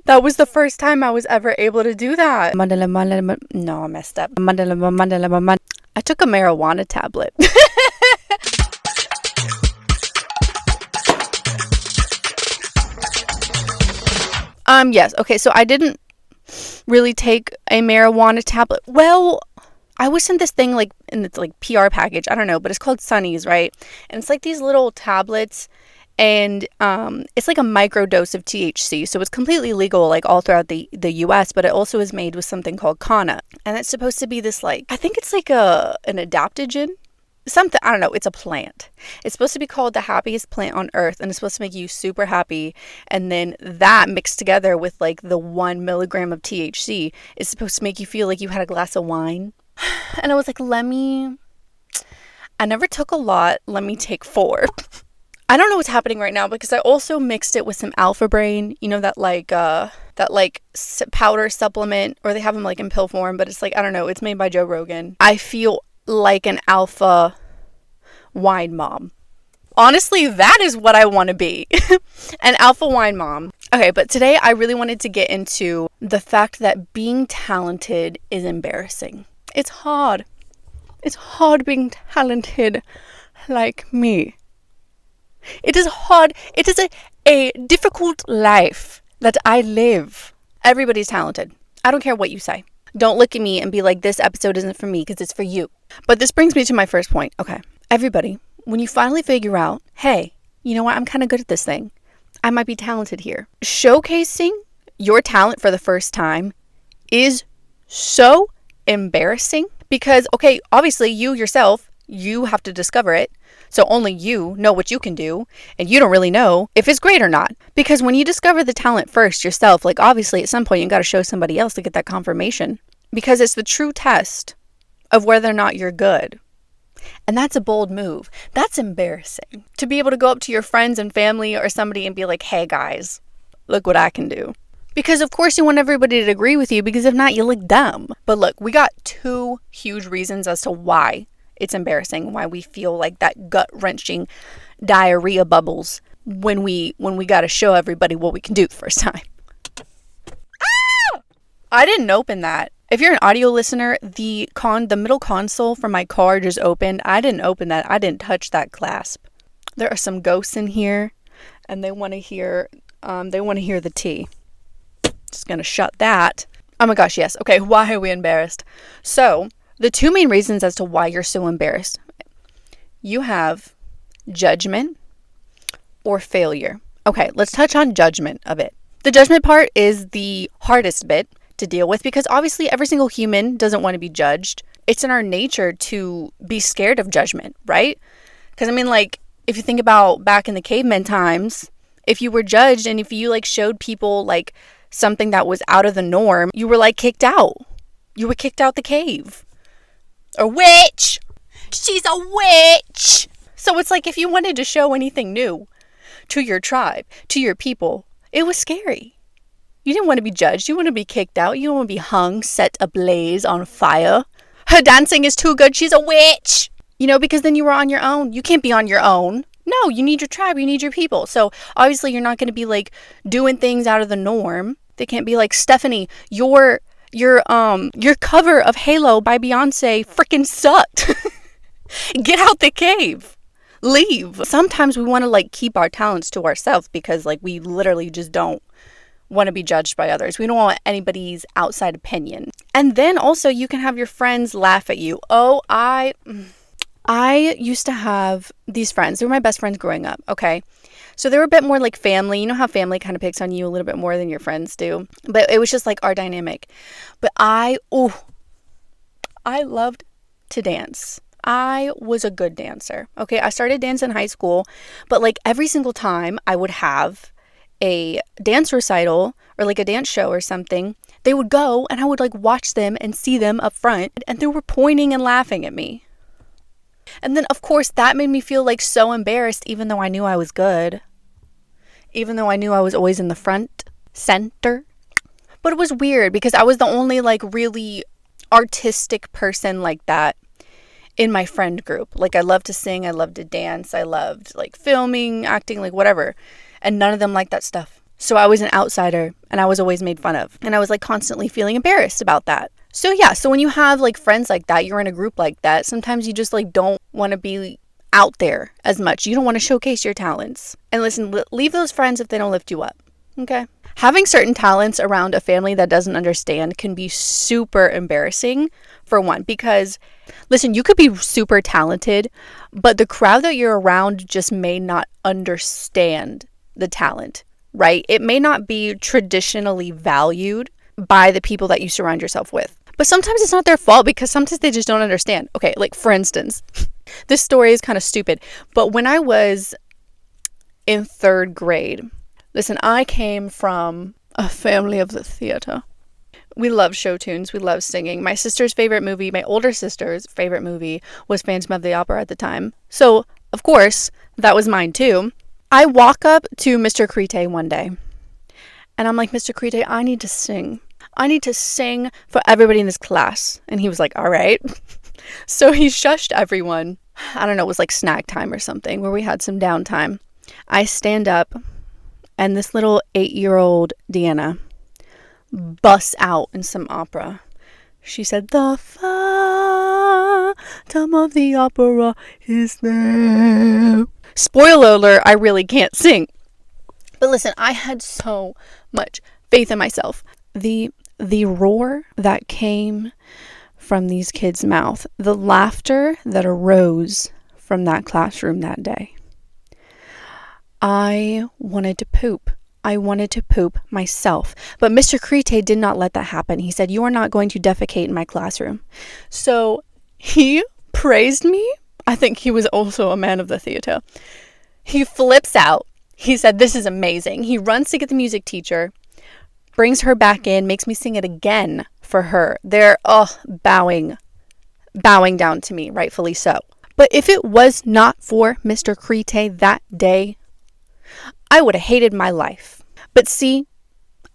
That was the first time I was ever able to do that. No, I messed up. I took a marijuana tablet. Yes. Okay, so I didn't really take a marijuana tablet. Well, I was sent this thing like in this like PR package. I don't know, but it's called Sunnies, right? And it's like these little tablets, and it's like a micro dose of THC. So it's completely legal like all throughout the US, but it also is made with something called Kana. And it's supposed to be this like, I think it's like an adaptogen. Something, I don't know, it's a plant. It's supposed to be called the happiest plant on earth, and it's supposed to make you super happy. And then that mixed together with like the 1 milligram of THC is supposed to make you feel like you had a glass of wine. And I was like, I never took a lot, let me take 4. I don't know what's happening right now because I also mixed it with some Alpha Brain, you know, that powder supplement, or they have them like in pill form, but it's like, I don't know, it's made by Joe Rogan. I feel like an alpha wine mom. Honestly, that is what I want to be. An alpha wine mom. Okay, but today I really wanted to get into the fact that being talented is embarrassing. It's hard. It's hard being talented like me. It is hard. It is a difficult life that I live. Everybody's talented. I don't care what you say. Don't look at me and be like, this episode isn't for me, because it's for you. But this brings me to my first point. Okay. Everybody, when you finally figure out, hey, you know what? I'm kind of good at this thing. I might be talented here. Showcasing your talent for the first time is so embarrassing because, okay, obviously you yourself, you have to discover it. So only you know what you can do, and you don't really know if it's great or not. Because when you discover the talent first yourself, like obviously at some point you got to show somebody else to get that confirmation, because it's the true test of whether or not you're good. And that's a bold move. That's embarrassing. To be able to go up to your friends and family or somebody and be like, hey guys, look what I can do. Because of course you want everybody to agree with you, because if not, you look dumb. But look, we got 2 huge reasons as to why it's embarrassing, why we feel like that gut-wrenching diarrhea bubbles when we got to show everybody what we can do the first time. Ah! I didn't open that. If you're an audio listener, the middle console for my car just opened. I didn't open that. I didn't touch that clasp. There are some ghosts in here, and they want to hear the tea. Just gonna shut that. Oh my gosh, yes. Okay, why are we embarrassed? So, the 2 main reasons as to why you're so embarrassed. You have judgment or failure. Okay, let's touch on judgment a bit. The judgment part is the hardest bit to deal with, because obviously every single human doesn't want to be judged. It's in our nature to be scared of judgment, right? Because I mean, like, if you think about back in the caveman times, if you were judged and if you like showed people like something that was out of the norm, you were like kicked out. You were kicked out the cave. A witch! She's a witch! So it's like if you wanted to show anything new to your tribe, to your people, it was scary. You didn't want to be judged. You want to be kicked out. You don't want to be hung, set ablaze, on fire. Her dancing is too good. She's a witch! You know, because then you were on your own. You can't be on your own. No, you need your tribe. You need your people. So obviously you're not going to be like doing things out of the norm. They can't be like, Stephanie, your cover of Halo by Beyonce freaking sucked. Get out the cave. Leave. Sometimes we want to like keep our talents to ourselves because like we literally just don't want to be judged by others. We don't want anybody's outside opinion. And then also you can have your friends laugh at you. Oh, I used to have these friends. They were my best friends growing up, okay? So they were a bit more like family. You know how family kind of picks on you a little bit more than your friends do? But it was just like our dynamic. But I loved to dance. I was a good dancer, okay? I started dancing in high school, but like every single time I would have a dance recital or like a dance show or something, they would go and I would like watch them and see them up front, and they were pointing and laughing at me. And then of course that made me feel like so embarrassed, even though I knew I was good, even though I knew I was always in the front center. But it was weird because I was the only like really artistic person like that in my friend group. Like, I loved to sing, I loved to dance, I loved like filming, acting, like whatever. And none of them liked that stuff. So I was an outsider and I was always made fun of. And I was like constantly feeling embarrassed about that. So yeah, so when you have like friends like that, you're in a group like that, sometimes you just like don't want to be out there as much. You don't want to showcase your talents. And listen, leave those friends if they don't lift you up. Okay? Having certain talents around a family that doesn't understand can be super embarrassing, for one, because listen, you could be super talented, but the crowd that you're around just may not understand the talent, right? It may not be traditionally valued by the people that you surround yourself with. But sometimes it's not their fault because sometimes they just don't understand. Okay, like for instance, this story is kind of stupid, but when I was in 3rd grade, listen, I came from a family of the theater. We love show tunes. We love singing. My sister's favorite movie, my older sister's favorite movie was Phantom of the Opera at the time. So, of course, that was mine too. I walk up to Mr. Crete one day and I'm like, Mr. Crete, I need to sing. I need to sing for everybody in this class. And he was like, all right. So he shushed everyone. I don't know, it was like snack time or something where we had some downtime. I stand up and this little 8-year-old Deanna busts out in some opera. She said, the Phantom of the Opera is there. Spoiler alert, I really can't sing. But listen, I had so much faith in myself. The roar that came from these kids' mouth, the laughter that arose from that classroom that day. I wanted to poop. I wanted to poop myself. But Mr. Crete did not let that happen. He said, you are not going to defecate in my classroom. So he praised me. I think he was also a man of the theater. He flips out. He said, this is amazing. He runs to get the music teacher, brings her back in, makes me sing it again for her. They're bowing down to me, rightfully so. But if it was not for Mr. Crete that day, I would have hated my life. But see,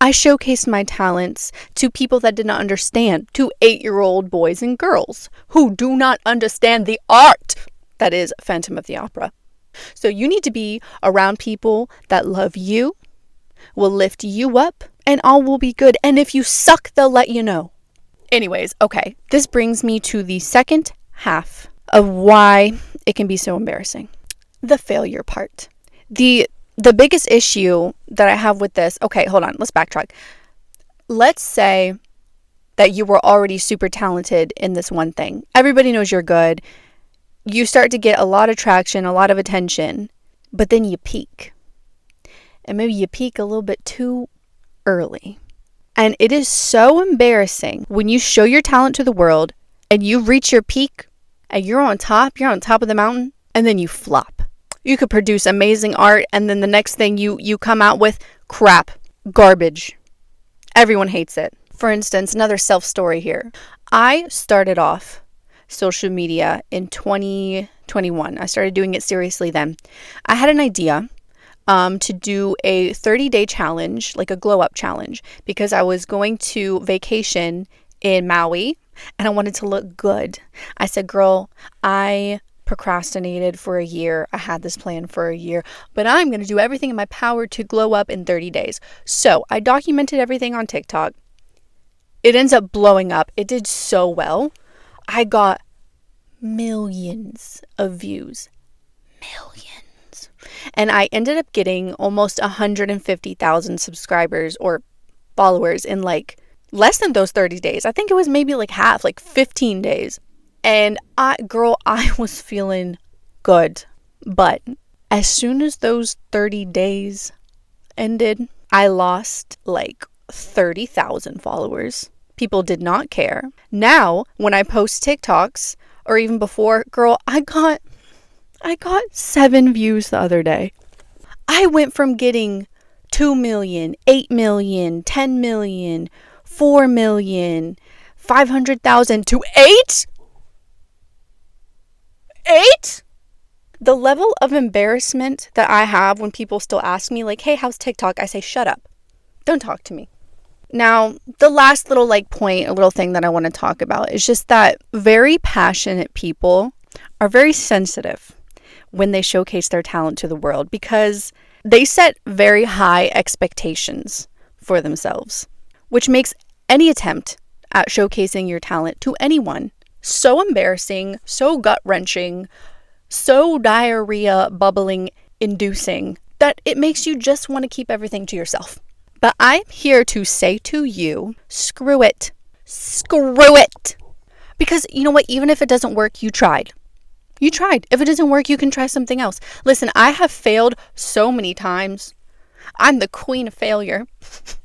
I showcased my talents to people that did not understand, to 8-year-old boys and girls who do not understand the art that is Phantom of the Opera. So you need to be around people that love you, will lift you up, and all will be good. And if you suck, they'll let you know. Anyways, okay, this brings me to the second half of why it can be so embarrassing. The failure part. The biggest issue that I have with this, okay, hold on, let's backtrack. Let's say that you were already super talented in this one thing. Everybody knows you're good. You start to get a lot of traction, a lot of attention, but then you peak. And maybe you peak a little bit too early. And it is so embarrassing when you show your talent to the world and you reach your peak and you're on top of the mountain, and then you flop. You could produce amazing art, and then the next thing you come out with, crap, garbage. Everyone hates it. For instance, another self-story here. I started off social media in 2021. I started doing it seriously then. I had an idea to do a 30-day challenge, like a glow-up challenge, because I was going to vacation in Maui, and I wanted to look good. I said, girl, I procrastinated for a year. I had this plan for a year, but I'm going to do everything in my power to glow up in 30 days. So I documented everything on TikTok. It ends up blowing up. It did so well. I got millions of views. Millions. And I ended up getting almost 150,000 subscribers or followers in like less than those 30 days. I think it was maybe like half, like 15 days. And I was feeling good. But as soon as those 30 days ended, I lost like 30,000 followers. People did not care. Now, when I post TikToks, or even before, girl, I got 7 views the other day. I went from getting 2 million, 8 million, 10 million, 4 million, 500,000 to 8? 8? The level of embarrassment that I have when people still ask me like, hey, how's TikTok? I say, shut up. Don't talk to me. Now, the last little point, a little thing that I want to talk about is just that very passionate people are very sensitive when they showcase their talent to the world because they set very high expectations for themselves, which makes any attempt at showcasing your talent to anyone so embarrassing, so gut-wrenching, so diarrhea bubbling inducing that it makes you just want to keep everything to yourself. But I'm here to say to you, screw it. Screw it. Because you know what? Even if it doesn't work, you tried. You tried. If it doesn't work, you can try something else. Listen, I have failed so many times. I'm the queen of failure.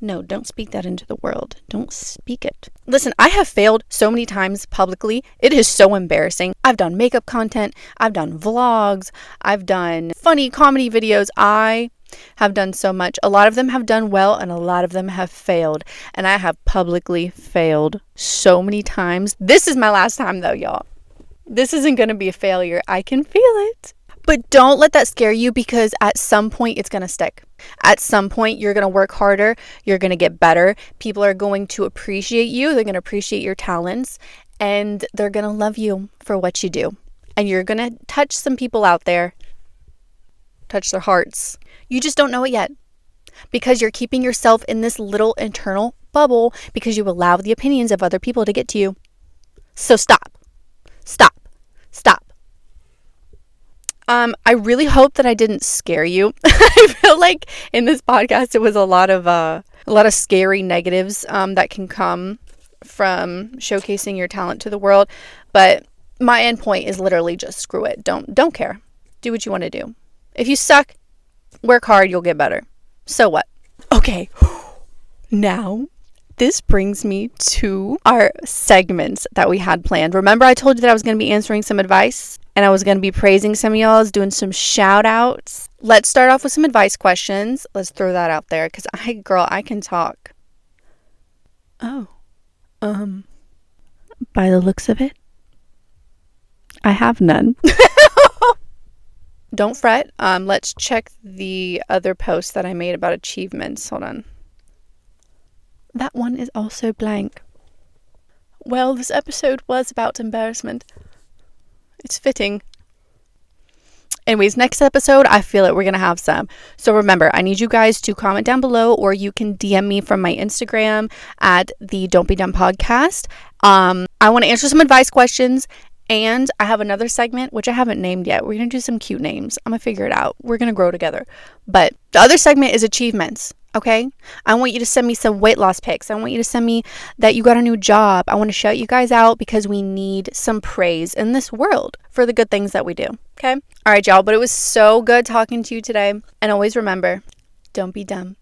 No, don't speak that into the world. Don't speak it. Listen, I have failed so many times publicly. It is so embarrassing. I've done makeup content. I've done vlogs. I've done funny comedy videos. I have done so much. A lot of them have done well and a lot of them have failed. And I have publicly failed so many times. This is my last time though, y'all. This isn't going to be a failure. I can feel it. But don't let that scare you because at some point it's going to stick. At some point you're going to work harder. You're going to get better. People are going to appreciate you. They're going to appreciate your talents and they're going to love you for what you do. And you're going to touch some people out there. Touch their hearts. You just don't know it yet because you're keeping yourself in this little internal bubble because you allow the opinions of other people to get to you. So stop. Stop. Stop. I really hope that I didn't scare you. I feel like in this podcast it was a lot of scary negatives that can come from showcasing your talent to the world. But my end point is literally just screw it. Don't care. Do what you want to do. If you suck, work hard, you'll get better. So what? Okay. Now, this brings me to our segments that we had planned. Remember I told you that I was going to be answering some advice and I was going to be praising some of y'all, doing some shout outs. Let's start off with some advice questions. Let's throw that out there because I can talk. Oh, by the looks of it, I have none. Don't fret. Let's check the other post that I made about achievements. Hold on. That one is also blank. Well, this episode was about embarrassment. It's fitting. Anyways, next episode, I feel it. We're going to have some. So remember, I need you guys to comment down below or you can DM me from my Instagram at the Don't Be Dumb Podcast. I want to answer some advice questions. And I have another segment, which I haven't named yet. We're going to do some cute names. I'm going to figure it out. We're going to grow together. But the other segment is achievements, okay? I want you to send me some weight loss pics. I want you to send me that you got a new job. I want to shout you guys out because we need some praise in this world for the good things that we do, okay? All right, y'all. But it was so good talking to you today. And always remember, don't be dumb.